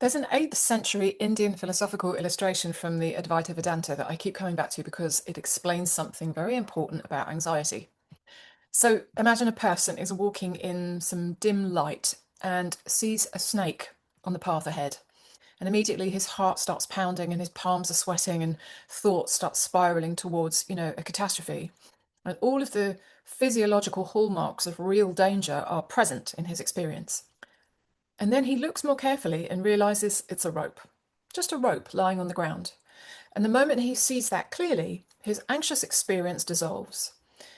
There's an 8th century Indian philosophical illustration from the Advaita Vedanta that I keep coming back to because it explains something very important about anxiety. So imagine a person is walking in some dim light and sees a snake on the path ahead. And immediately his heart starts pounding and his palms are sweating and thoughts start spiraling towards, a catastrophe. And all of the physiological hallmarks of real danger are present in his experience. And then he looks more carefully and realizes it's a rope, just a rope lying on the ground. And the moment he sees that clearly, his anxious experience dissolves.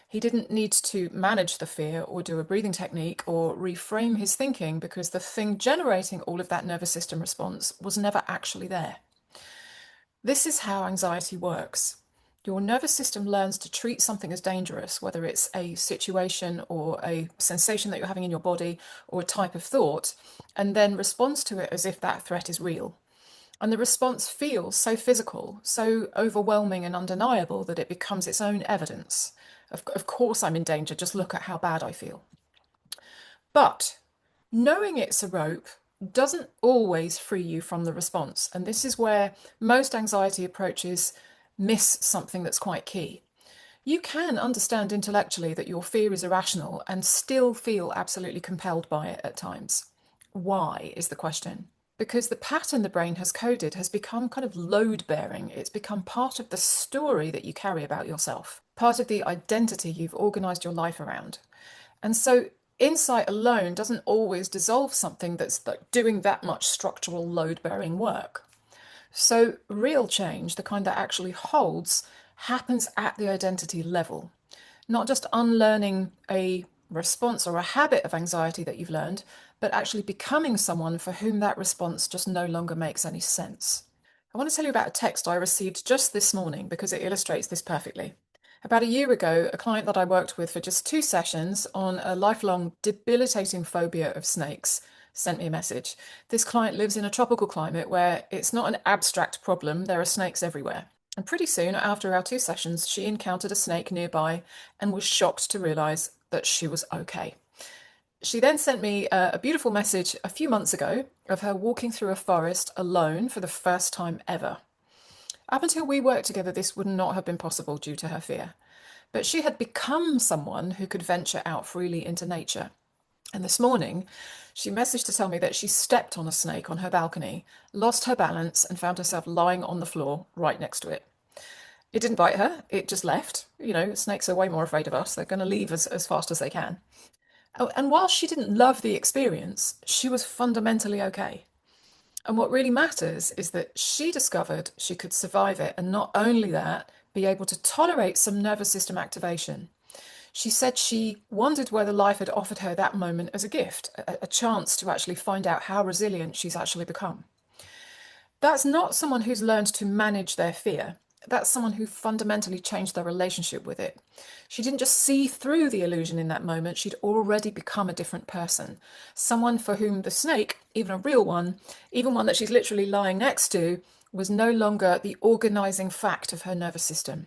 He didn't need to manage the fear or do a breathing technique or reframe his thinking because the thing generating all of that nervous system response was never actually there. This is how anxiety works. Your nervous system learns to treat something as dangerous, whether it's a situation or a sensation that you're having in your body or a type of thought, and then responds to it as if that threat is real. And the response feels so physical, so overwhelming and undeniable that it becomes its own evidence. Of course, I'm in danger, just look at how bad I feel. But knowing it's a rope doesn't always free you from the response. And this is where most anxiety approaches miss something that's quite key. You can understand intellectually that your fear is irrational and still feel absolutely compelled by it at times. Why is the question? Because the pattern the brain has coded has become kind of load bearing. It's become part of the story that you carry about yourself, part of the identity you've organized your life around. And so insight alone doesn't always dissolve something that's like doing that much structural load bearing work. So real change, the kind that actually holds, happens at the identity level, not just unlearning a response or a habit of anxiety that you've learned, but actually becoming someone for whom that response just no longer makes any sense. I want to tell you about a text I received just this morning because it illustrates this perfectly. About a year ago, a client that I worked with for just 2 sessions on a lifelong debilitating phobia of snakes sent me a message. This client lives in a tropical climate where it's not an abstract problem, there are snakes everywhere. And pretty soon, after our 2 sessions, she encountered a snake nearby and was shocked to realize that she was okay. She then sent me a beautiful message a few months ago of her walking through a forest alone for the first time ever. Up until we worked together, this would not have been possible due to her fear. But she had become someone who could venture out freely into nature. And this morning, she messaged to tell me that she stepped on a snake on her balcony, lost her balance, and found herself lying on the floor right next to it. It didn't bite her, it just left. Snakes are way more afraid of us. They're going to leave as fast as they can. Oh, and while she didn't love the experience, she was fundamentally okay. And what really matters is that she discovered she could survive it, and not only that, be able to tolerate some nervous system activation. She said she wondered whether life had offered her that moment as a gift, a chance to actually find out how resilient she's actually become. That's not someone who's learned to manage their fear. That's someone who fundamentally changed their relationship with it. She didn't just see through the illusion in that moment, she'd already become a different person. Someone for whom the snake, even a real one, even one that she's literally lying next to, was no longer the organizing fact of her nervous system.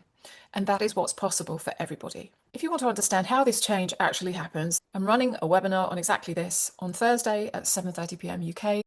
And that is what's possible for everybody. If you want to understand how this change actually happens, I'm running a webinar on exactly this on Thursday at 7:30 p.m. UK.